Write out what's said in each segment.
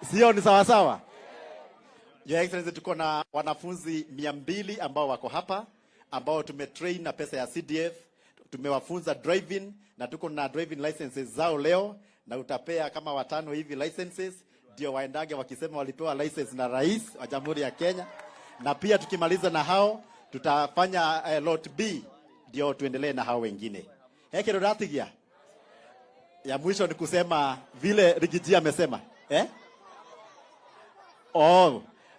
Sio ni sawa sawa? Your Excellency, tuko na wanafunzi 200 ambao wako hapa ambao tumetrain na pesa ya CDF, tumewafunza driving na tuko na driving licenses zao leo, na utapea kama 5 hivi licenses ndio waendage wakisema walipewa license na rais wa Jamhuri ya Kenya. Na pia tukimaliza na hao tutafanya lot B ndio tuendelee na hao wengine. Hekero ratigia ya mwisho ni kusema vile Rigiji amesema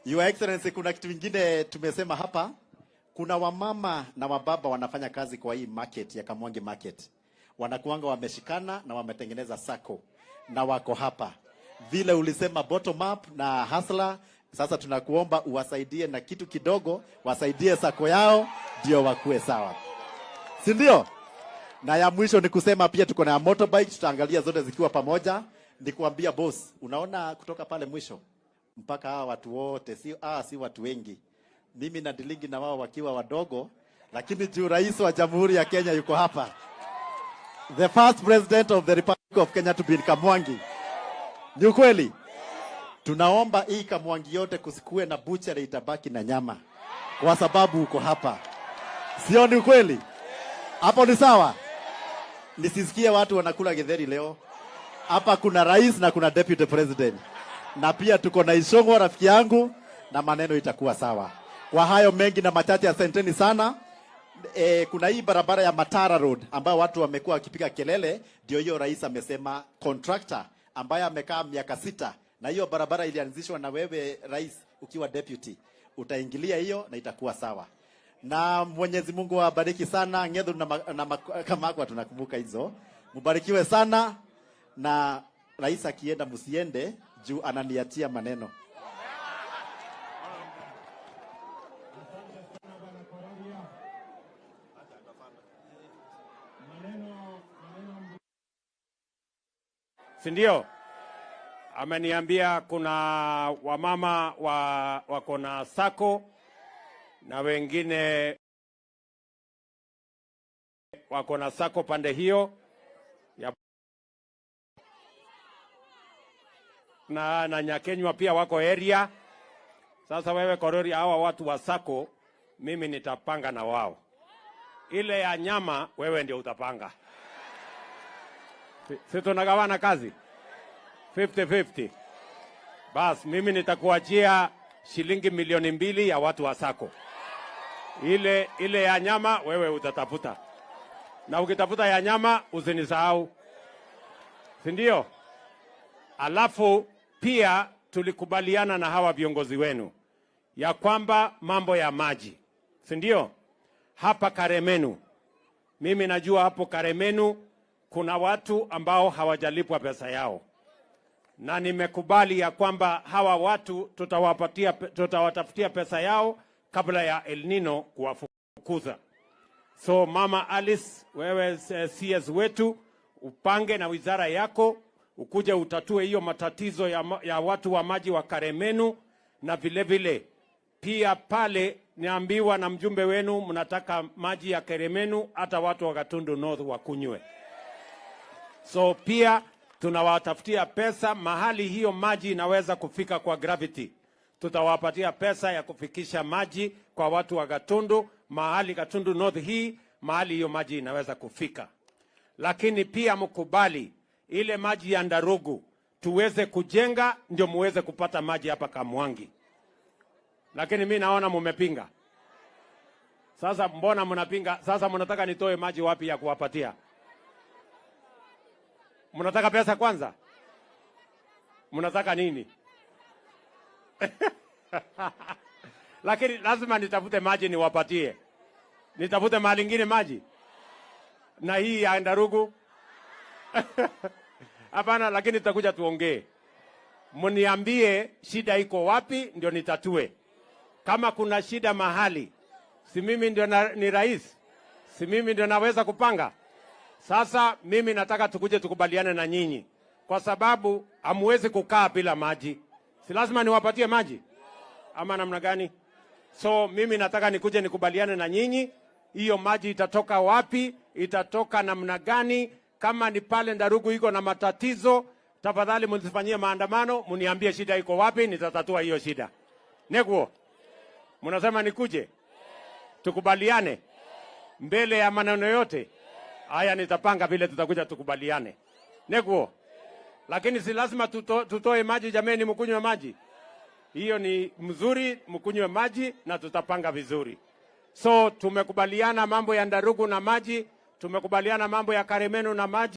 Your Excellency, kuna kitu kingine tumesema hapa. Kuna wamama na wababa wanafanya kazi kwa hii market ya Kamwangi market. Wanakuanga wameshikana na wametengeneza sako na wako hapa. Vile ulisema bottom up na hustler, sasa tunakuomba uwasaidie na kitu kidogo, wasaidie sako yao ndio wakue sawa. Si ndio? Na ya mwisho ni kusema pia tuko na motorbike, tutaangalia zote zikiwa pamoja. Nikuambia boss, unaona kutoka pale mwisho mpaka hawa watu wote si watu wengi. Mimi na dilingi na wao wakiwa wadogo, lakini juu rais wa Jamhuri ya Kenya yuko hapa. The first president of the Republic of Kenya to be in Kamwangi. Ni ukweli? Tunaomba hii Kamwangi yote kusikue na butchery, itabaki na nyama. Kwa sababu uko hapa. Sio ni ukweli? Hapo ni sawa? Nisisikie watu wanakula githeri leo. Hapa kuna rais na kuna deputy president. Na pia tuko na Ishongo rafiki yangu, na maneno itakuwa sawa. Kwa hayo mengi na machache, asanteni sana. Kuna hii barabara ya Matara Road ambayo watu wamekuwa wakipiga kelele, ndio hiyo rais amesema contractor ambaye amekaa miaka 6, na hiyo barabara ilianzishwa na wewe rais ukiwa deputy, utaingilia hiyo na itakuwa sawa. Na Mwenyezi Mungu awabariki sana. Ngedhu na Kamakwa tunakumbuka hizo. Mbarikiwe sana, na rais akienda msiende juu ananiatia maneno. Sindio? Ameniambia kuna wamama wako na sako na wengine wako na sako pande hiyo ya na Nyakenywa pia wako area. Sasa wewe Korori, hawa watu wa sako mimi nitapanga na wao. Ile ya nyama wewe ndio utapanga. Sisi tunagawana kazi 50-50. Bas mimi nitakuachia shilingi 2,000,000 ya watu wa sako. Ile ya nyama wewe utatafuta. Na ukitafuta ya nyama usinisahau. Si ndio? Alafu pia tulikubaliana na hawa viongozi wenu ya kwamba mambo ya maji. Si ndio? Hapa Karemenu. Mimi najua hapo Karemenu kuna watu ambao hawajalipwa pesa yao. Na nimekubali ya kwamba hawa watu tutawatafutia pesa yao kabla ya El Nino kuwafukuza. So Mama Alice, wewe CS wetu, upange na wizara yako, ukuje utatue hiyo matatizo ya watu wa maji wa Karemenu. Na vile vile pia pale niambiwa na mjumbe wenu mnataka maji ya Karemenu hata watu wa Gatundu North wakunywe. So pia tunawatafutia pesa mahali hiyo maji inaweza kufika kwa gravity. Tutawapatia pesa ya kufikisha maji kwa watu wa Gatundu, mahali Gatundu North hii, mahali hiyo maji inaweza kufika. Lakini pia mkubali ile maji ya Ndarugu tuweze kujenga ndio muweze kupata maji hapa Kamwangi. Lakini mimi naona mumepinga. Sasa mbona mnapinga? Sasa mnataka nitoe maji wapi ya kuwapatia? Mnataka pesa kwanza? Mnataka nini? Lakini lazima nitafute maji niwapatie. Nitafute mahali ingine maji. Na hii ya Ndarugu. Hapana, lakini tutakuja tuongee. Mniambie shida iko wapi ndio nitatue. Kama kuna shida mahali, si mimi ndio ni rais? Si mimi ndio naweza kupanga? Sasa mimi nataka tukuje tukubaliane na nyinyi, kwa sababu hamwezi kukaa bila maji. Si lazima niwapatie maji? Ama namna gani? So mimi nataka nikuje nikubaliane na nyinyi, hiyo maji itatoka wapi, itatoka namna gani, kama ni pale Ndarugu iko na matatizo, tafadhali msifanyie maandamano, mniambie shida iko wapi, nitatatua hiyo shida. Neguo, mnasema nikuje tukubaliane mbele ya maneno yote haya, nitapanga vile tutakuja tukubaliane. Neguo, lakini si lazima tutoe maji. Jameni, mkunywe maji, hiyo ni mzuri, mkunywe maji na tutapanga vizuri. So tumekubaliana mambo ya Ndarugu na maji, tumekubaliana mambo ya Karemenu na maji.